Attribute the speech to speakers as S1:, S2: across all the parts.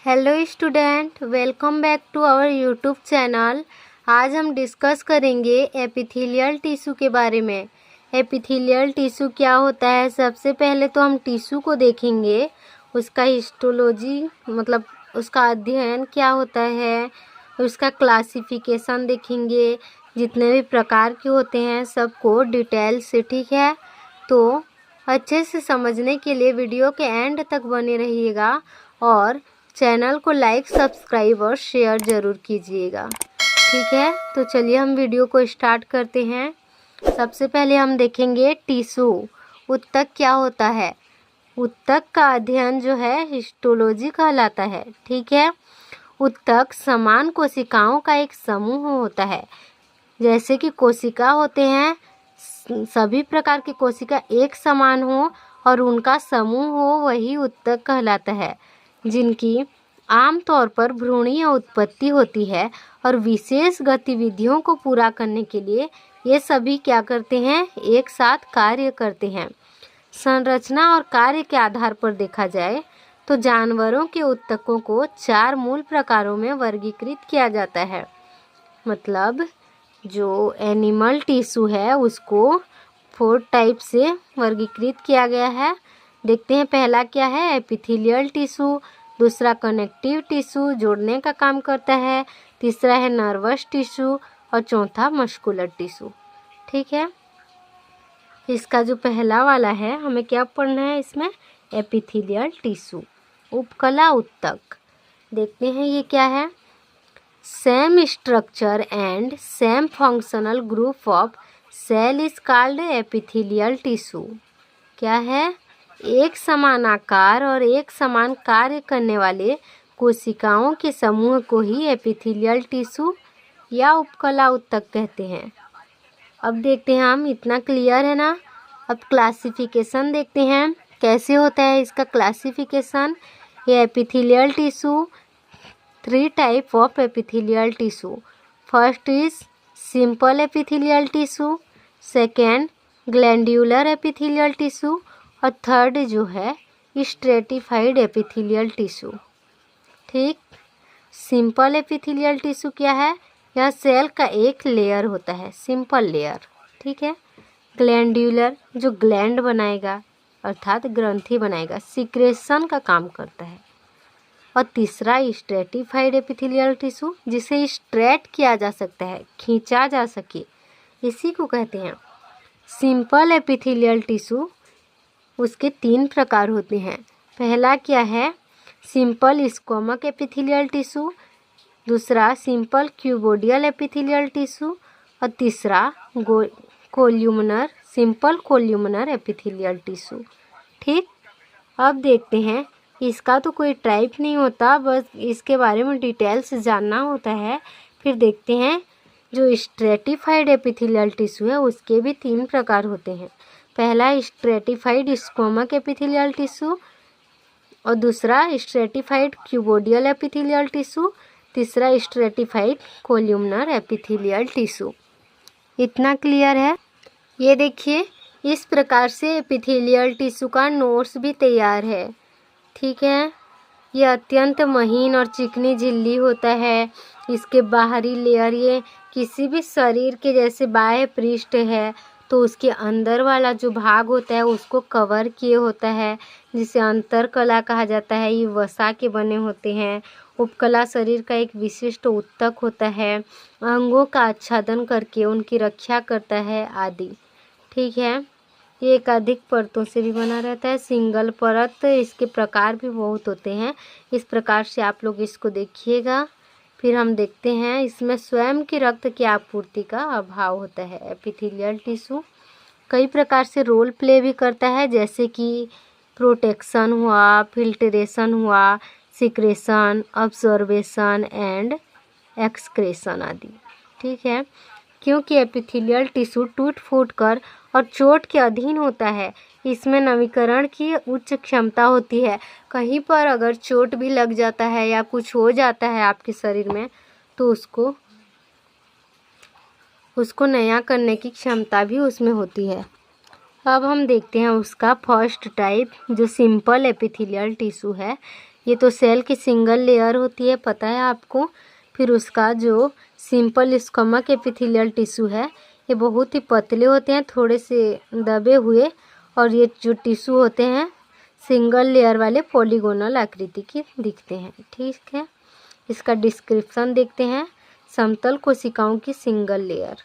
S1: Hello student, welcome back to our YouTube channel. आज हम discuss करेंगे एपिथेलियल टिश्यू के बारे में। एपिथेलियल टिश्यू क्या होता है? सबसे पहले तो हम टिश्यू को देखेंगे, उसका हिस्टोलॉजी मतलब उसका अध्ययन क्या होता है, उसका क्लासिफिकेशन देखेंगे, जितने भी प्रकार के होते हैं सबको डिटेल से। ठीक है, तो अच्छे से समझने के लिए वीडियो के एंड तक बने रहिएगा और चैनल को लाइक, सब्सक्राइब और शेयर ज़रूर कीजिएगा। ठीक है, तो चलिए हम वीडियो को स्टार्ट करते हैं। सबसे पहले हम देखेंगे टिश्यू। ऊतक क्या होता है? ऊतक का अध्ययन जो है हिस्टोलॉजी कहलाता है। ठीक है, ऊतक समान कोशिकाओं का एक समूह होता है। जैसे कि कोशिका होते हैं, सभी प्रकार की कोशिका एक समान हो और उनका समूह हो, वही ऊतक कहलाता है। जिनकी आमतौर पर भ्रूणीय उत्पत्ति होती है और विशेष गतिविधियों को पूरा करने के लिए ये सभी क्या करते हैं? एक साथ कार्य करते हैं। संरचना और कार्य के आधार पर देखा जाए तो जानवरों के ऊतकों को 4 मूल प्रकारों में वर्गीकृत किया जाता है। मतलब जो एनिमल टिश्यू है उसको 4 टाइप से वर्गीकृत किया गया है। देखते हैं पहला क्या है? Epithelial tissue. दूसरा कनेक्टिव टिश्यू, जोड़ने का काम करता है। तीसरा है नर्वस टिश्यू और चौथा मस्कुलर टिश्यू। ठीक है, इसका जो पहला वाला है हमें क्या पढ़ना है इसमें? एपिथेलियल टिश्यू, उपकला ऊतक। देखते हैं ये क्या है। Same structure and same functional group of cell is called epithelial tissue. क्या है? एक समान आकार और एक समान कार्य करने वाले कोशिकाओं के समूह को ही एपिथेलियल टिश्यू या उपकला ऊतक कहते हैं। अब देखते हैं हम, इतना क्लियर है ना? अब क्लासिफिकेशन देखते हैं कैसे होता है इसका क्लासिफिकेशन। ये epithelial tissue, 3 type of epithelial tissue. First is simple epithelial tissue, second glandular epithelial tissue और थर्ड जो है स्ट्रेटिफाइड एपिथेलियल टिश्यू। ठीक, सिंपल एपिथेलियल टिश्यू क्या है? यह सेल का एक लेयर होता है, सिंपल लेयर। ठीक है, ग्लैंड्यूलर जो ग्लैंड बनाएगा अर्थात ग्रंथि बनाएगा, सिक्रेशन का काम करता है। और तीसरा स्ट्रेटिफाइड एपिथेलियल टिश्यू, जिसे स्ट्रेट किया जा सकता है, खींचा जा सके, इसी को कहते हैं सिंपल एपिथेलियल टिश्यू। उसके 3 प्रकार होते हैं। पहला क्या है? सिंपल स्क्वामक एपिथेलियल टिश्यू, दूसरा सिंपल क्यूबोडियल एपिथेलियल टिश्यू और तीसरा कोल्यूमिनर, सिंपल कोल्यूमिनर एपिथेलियल टिश्यू। ठीक, अब देखते हैं, इसका तो कोई टाइप नहीं होता, बस इसके बारे में डिटेल से जानना होता है। फिर देखते हैं जो स्ट्रेटिफाइड एपिथेलियल टिश्यू है उसके भी 3 प्रकार होते हैं। पहला स्ट्रेटिफाइड स्क्वामक एपिथेलियल टिश्यू और दूसरा स्ट्रेटिफाइड क्यूबोडियल एपिथेलियल टिश्यू, तीसरा स्ट्रेटिफाइड कोल्यूमिनर एपिथेलियल टिश्यू। इतना क्लियर है? ये देखिए, इस प्रकार से एपिथेलियल टिश्यू का नोट्स भी तैयार है। ठीक है, ये अत्यंत महीन और चिकनी झिल्ली होता है। इसके बाहरी लेयर ये किसी भी शरीर के जैसे बाह्य पृष्ठ है तो उसके अंदर वाला जो भाग होता है उसको कवर किए होता है, जिसे अंतरकला कहा जाता है। ये वसा के बने होते हैं। उपकला शरीर का एक विशिष्ट ऊतक होता है, अंगों का आच्छादन करके उनकी रक्षा करता है आदि। ठीक है, ये एकाधिक परतों से भी बना रहता है। सिंगल परत, इसके प्रकार भी बहुत होते हैं। इस प्रकार से आप लोग इसको देखिएगा। फिर हम देखते हैं, इसमें स्वयं की रक्त की आपूर्ति का अभाव होता है। एपिथेलियल टिश्यू कई प्रकार से रोल प्ले भी करता है, जैसे कि प्रोटेक्शन हुआ, फिल्ट्रेशन हुआ, सिक्रेशन, अब्जॉर्बेशन एंड एक्सक्रेशन आदि। ठीक है, क्योंकि एपिथेलियल टिश्यू टूट फूट कर और चोट के अधीन होता है, इसमें नवीकरण की उच्च क्षमता होती है। कहीं पर अगर चोट भी लग जाता है या कुछ हो जाता है आपके शरीर में तो उसको नया करने की क्षमता भी उसमें होती है। अब हम देखते हैं उसका फर्स्ट टाइप जो सिंपल एपिथेलियल टिश्यू है। ये तो सेल की सिंगल लेयर होती है, पता है आपको। फिर उसका जो सिंपल स्क्वामक एपिथेलियल टिश्यू है ये बहुत ही पतले होते हैं, थोड़े से दबे हुए, और ये जो टिश्यू होते हैं सिंगल लेयर वाले पॉलीगोनल आकृति के दिखते हैं। ठीक है, इसका डिस्क्रिप्शन देखते हैं। समतल कोशिकाओं की सिंगल लेयर,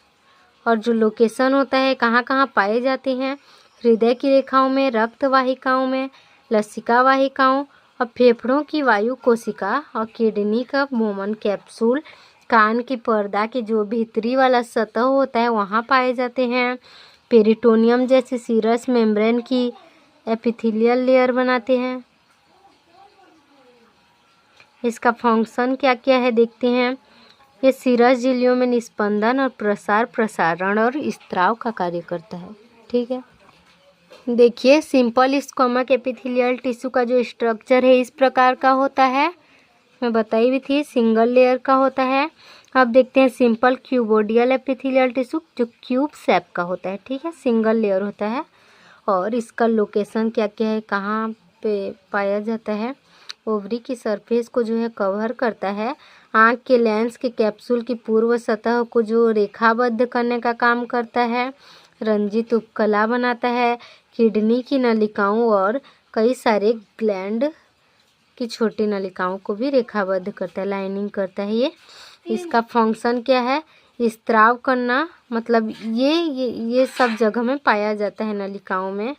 S1: और जो लोकेशन होता है कहाँ कहाँ पाए जाते हैं, हृदय की रेखाओं में, रक्त वाहिकाओं में, लसिका वाहिकाओं और फेफड़ों की वायु कोशिका और किडनी का मोमन कैप्सूल, कान की पर्दा के जो भीतरी वाला सतह होता है वहाँ पाए जाते हैं। पेरिटोनियम जैसे सीरस मेम्ब्रेन की एपिथेलियल लेयर बनाते हैं। इसका फंक्शन क्या क्या है देखते हैं। ये सीरस झिल्लियों में निस्पंदन और प्रसारण और स्त्राव का कार्य करता है। ठीक है, देखिए सिंपल स्क्वामक एपिथेलियल टिश्यू का जो स्ट्रक्चर है इस प्रकार का होता है, मैं बताई भी थी, सिंगल लेयर का होता है। अब देखते हैं सिंपल क्यूबोडियल एपिथेलियल टिश्यू जो क्यूब शेप का होता है। ठीक है, सिंगल लेयर होता है, और इसका लोकेशन क्या क्या है, कहाँ पे पाया जाता है। ओवरी की सरफेस को जो है कवर करता है, आँख के लेंस के कैप्सूल की पूर्व सतह को जो रेखाबद्ध करने का काम करता है, रंजित उपकला बनाता है, किडनी की नलिकाओं और कई सारे ग्लैंड की छोटी नलिकाओं को भी रेखाबद्ध करता है, लाइनिंग करता है ये। इसका फंक्शन क्या है, स्त्राव करना, मतलब ये सब जगह में पाया जाता है नलिकाओं में,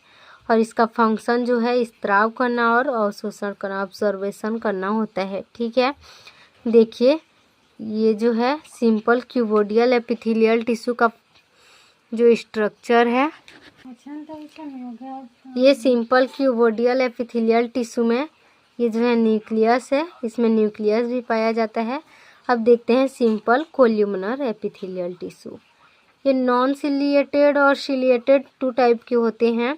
S1: और इसका फंक्शन जो है स्त्राव करना और अवशोषण करना, ऑब्जर्वेशन करना होता है। ठीक है, देखिए ये जो है सिंपल क्यूबोडियल एपिथेलियल टिश्यू का जो स्ट्रक्चर है, ये सिंपल क्यूबोडियल एपिथेलियल टिश्यू में ये जो है न्यूक्लियस है, इसमें न्यूक्लियस भी पाया जाता है। अब देखते हैं सिंपल कोल्यूमिनर एपिथेलियल टिश्यू। ये नॉन सिलिएटेड और सिलिएटेड टू टाइप के होते हैं।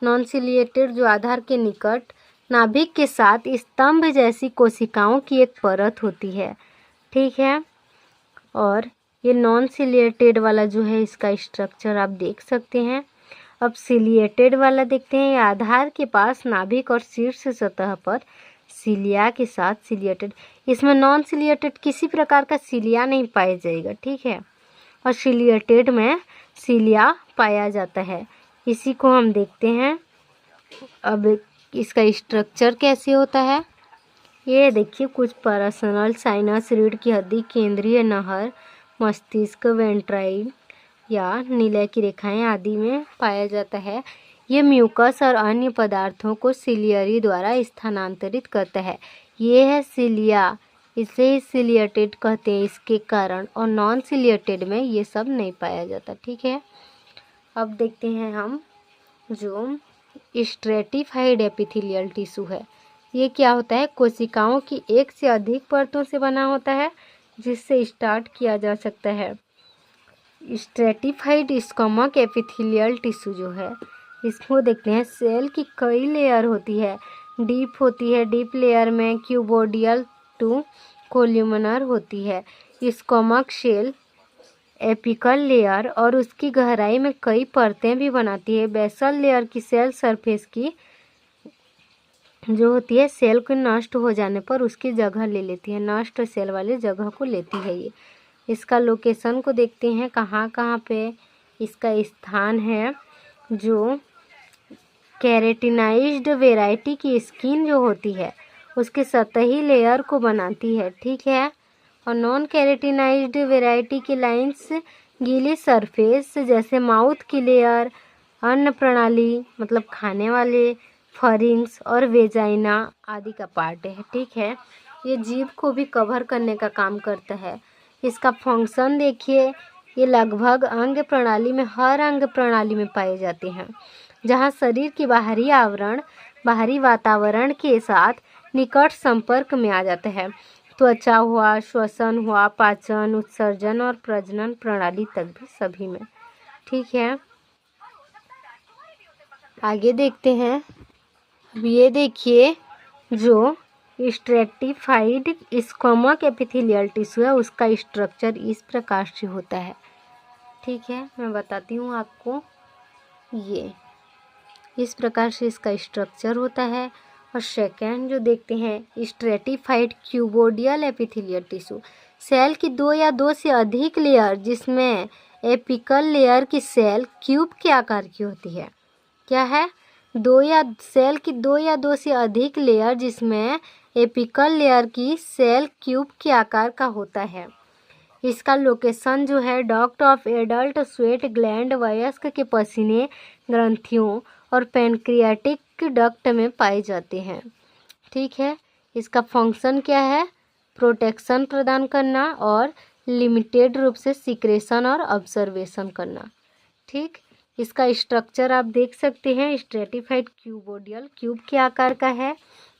S1: नॉन सिलिएटेड जो आधार के निकट नाभिक के साथ स्तंभ जैसी कोशिकाओं की एक परत होती है। ठीक है, और ये नॉन सिलिएटेड वाला जो है इसका स्ट्रक्चर आप देख सकते हैं। अब सिलिएटेड वाला देखते हैं, ये आधार के पास नाभिक और शीर्ष सतह पर सिलिया के साथ सिलिएटेड, इसमें नॉन सिलिएटेड किसी प्रकार का सिलिया नहीं पाया जाएगा। ठीक है, और सिलिएटेड में सिलिया पाया जाता है। इसी को हम देखते हैं। अब इसका स्ट्रक्चर कैसे होता है, ये देखिए, कुछ पैरासनल साइनस, रीढ़ की हड्डी, केंद्रीय नहर, मस्तिष्क, वेंट्राइल या नीले की रेखाएं आदि में पाया जाता है। ये म्यूकस और अन्य पदार्थों को सिलियरी द्वारा स्थानांतरित करता है। ये है सिलिया, इसे सिलिएटेड कहते हैं इसके कारण, और नॉन सिलिएटेड में ये सब नहीं पाया जाता। ठीक है, अब देखते हैं हम जो स्ट्रेटिफाइड एपिथेलियल टिश्यू है, ये क्या होता है, कोशिकाओं की एक से अधिक परतों से बना होता है जिससे स्टार्ट किया जा सकता है। स्ट्रेटिफाइड स्क्वामक एपिथेलियल टिश्यू जो है इसको देखते हैं, सेल की कई लेयर होती है, डीप होती है, डीप लेयर में क्यूबोडियल टू कोल्यूमिनर होती है। स्क्वामक शेल एपिकल लेयर और उसकी गहराई में कई परतें भी बनाती है। बेसल लेयर की सेल सरफेस की जो होती है सेल को नष्ट हो जाने पर उसकी जगह ले लेती है, नष्ट सेल वाली जगह को लेती है ये। इसका लोकेशन को देखते हैं, कहाँ कहाँ पे इसका स्थान है। जो कैरेटिनाइज्ड वेराइटी की स्किन जो होती है उसके सतही लेयर को बनाती है। ठीक है, और नॉन कैरेटिनाइज्ड वेराइटी की लाइंस गीली सरफेस जैसे माउथ की लेयर, अन्न प्रणाली मतलब खाने वाले, फरिंग्स और वेजाइना आदि का पार्ट है। ठीक है, ये जीभ को भी कवर करने का काम करता है। इसका फंक्शन देखिए, ये लगभग अंग प्रणाली में, हर अंग प्रणाली में पाए जाते हैं जहाँ शरीर की बाहरी वातावरण के साथ निकट संपर्क में आ जाता है। त्वचा हुआ, श्वसन हुआ, पाचन, उत्सर्जन और प्रजनन प्रणाली तक भी सभी में। ठीक है, आगे देखते हैं। अब ये देखिए, जो स्ट्रेटिफाइड स्क्वामक एपिथेलियल टिश्यू है उसका स्ट्रक्चर इस प्रकार से होता है। ठीक है, मैं बताती हूँ आपको। ये इस प्रकार से इसका स्ट्रक्चर होता है, और सेकेंड जो देखते हैं stratified cuboidal epithelial tissue, cell की दो या दो से अधिक लेयर जिसमें एपिकल लेयर की सेल क्यूब के आकार की होती है। क्या है? सेल की दो या दो से अधिक लेयर जिसमें एपिकल लेयर की सेल क्यूब के आकार का होता है। इसका लोकेशन जो है duct of adult sweat gland, वयस्क के पसीने ग्रंथियों और पैनक्रियाटिक डक्ट में पाए जाते हैं। ठीक है, इसका फंक्शन क्या है? प्रोटेक्शन प्रदान करना और लिमिटेड रूप से सिक्रेशन और ऑब्जर्वेशन करना। ठीक, इसका स्ट्रक्चर आप देख सकते हैं, स्ट्रेटिफाइड क्यूबोडियल, क्यूब के आकार का है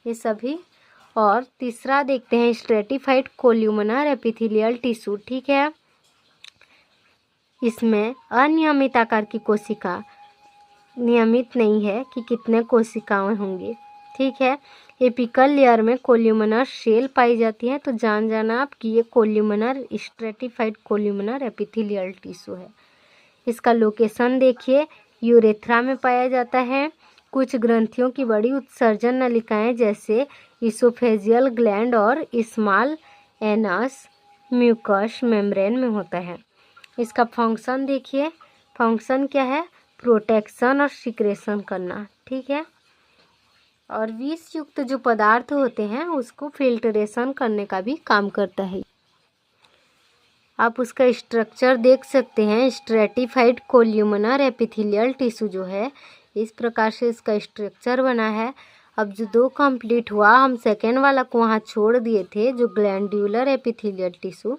S1: ये सभी। और तीसरा देखते हैं स्ट्रेटिफाइड कोल्यूमिनर एपिथेलियल टिश्यू। ठीक है, इसमें अनियमित आकार की कोशिका, नियमित नहीं है कि कितने कोशिकाएं होंगी। ठीक है, एपिकल लेयर में कोल्यूमिनर सेल पाई जाती है, तो जान जाना आप कि ये कोल्यूमिनर स्ट्रेटिफाइड कोल्यूमिनर एपिथेलियल टिश्यू है। इसका लोकेशन देखिए, यूरेथ्रा में पाया जाता है। कुछ ग्रंथियों की बड़ी उत्सर्जन नलिकाएं जैसे इसोफेजियल ग्लैंड और स्मॉल एनस म्यूकस मेम्ब्रेन में होता है। इसका फंक्शन देखिए, फंक्शन क्या है? प्रोटेक्शन और सिक्रेशन करना। ठीक है, और विष युक्त जो पदार्थ होते हैं उसको फिल्ट्रेशन करने का भी काम करता है। आप उसका स्ट्रक्चर देख सकते हैं, स्ट्रेटिफाइड कोल्यूमिनर एपिथेलियल टिश्यू जो है इस प्रकार से इसका स्ट्रक्चर बना है। अब जो दो कंप्लीट हुआ, हम सेकेंड वाला को वहाँ छोड़ दिए थे, जो ग्लैंड्यूलर एपिथेलियल टिश्यू,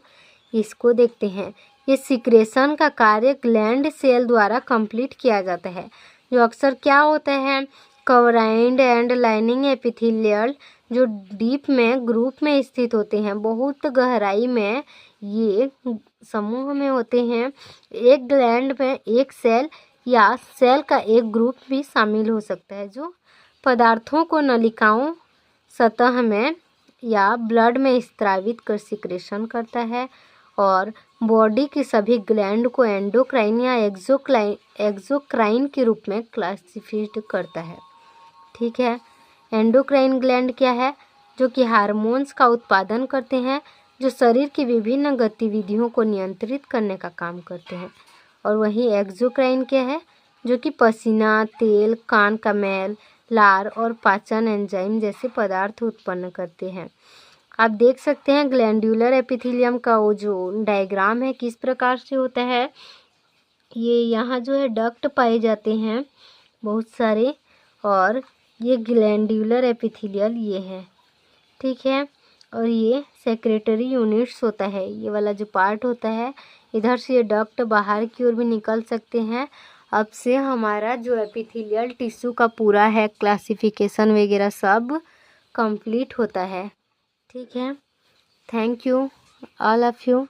S1: इसको देखते हैं। ये सिक्रेशन का कार्य ग्लैंड सेल द्वारा कंप्लीट किया जाता है, जो अक्सर क्या होता है? कवराइंड एंड लाइनिंग एपिथेलियल, जो डीप में ग्रुप में स्थित होते हैं, बहुत गहराई में ये समूह में होते हैं। एक ग्लैंड में एक सेल या सेल का एक ग्रुप भी शामिल हो सकता है, जो पदार्थों को नलिकाओं, सतह में या ब्लड में स्त्रावित कर सिक्रेशन करता है और बॉडी की सभी ग्लैंड को एंडोक्राइन या एक्सोक्राइन के रूप में क्लासिफाइड करता है। ठीक है, एंडोक्राइन ग्लैंड क्या है? जो कि हार्मोन्स का उत्पादन करते हैं, जो शरीर की विभिन्न गतिविधियों को नियंत्रित करने का काम करते हैं। और वहीं एक्सोक्राइन क्या है? जो कि पसीना, तेल, कान का मैल, लार और पाचन एंजाइम जैसे पदार्थ उत्पन्न करते हैं। आप देख सकते हैं ग्लैंड्यूलर एपिथेलियम का वो जो डायग्राम है किस प्रकार से होता है। ये यहाँ जो है डक्ट पाए जाते हैं बहुत सारे, और ये ग्लैंड्यूलर एपिथेलियल ये है। ठीक है, और ये सेक्रेटरी यूनिट्स होता है, ये वाला जो पार्ट होता है। इधर से ये डक्ट बाहर की ओर भी निकल सकते हैं। अब से हमारा जो एपिथेलियल टिश्यू का पूरा है क्लासिफिकेशन वगैरह सब कंप्लीट होता है। ठीक है, thank you all of you.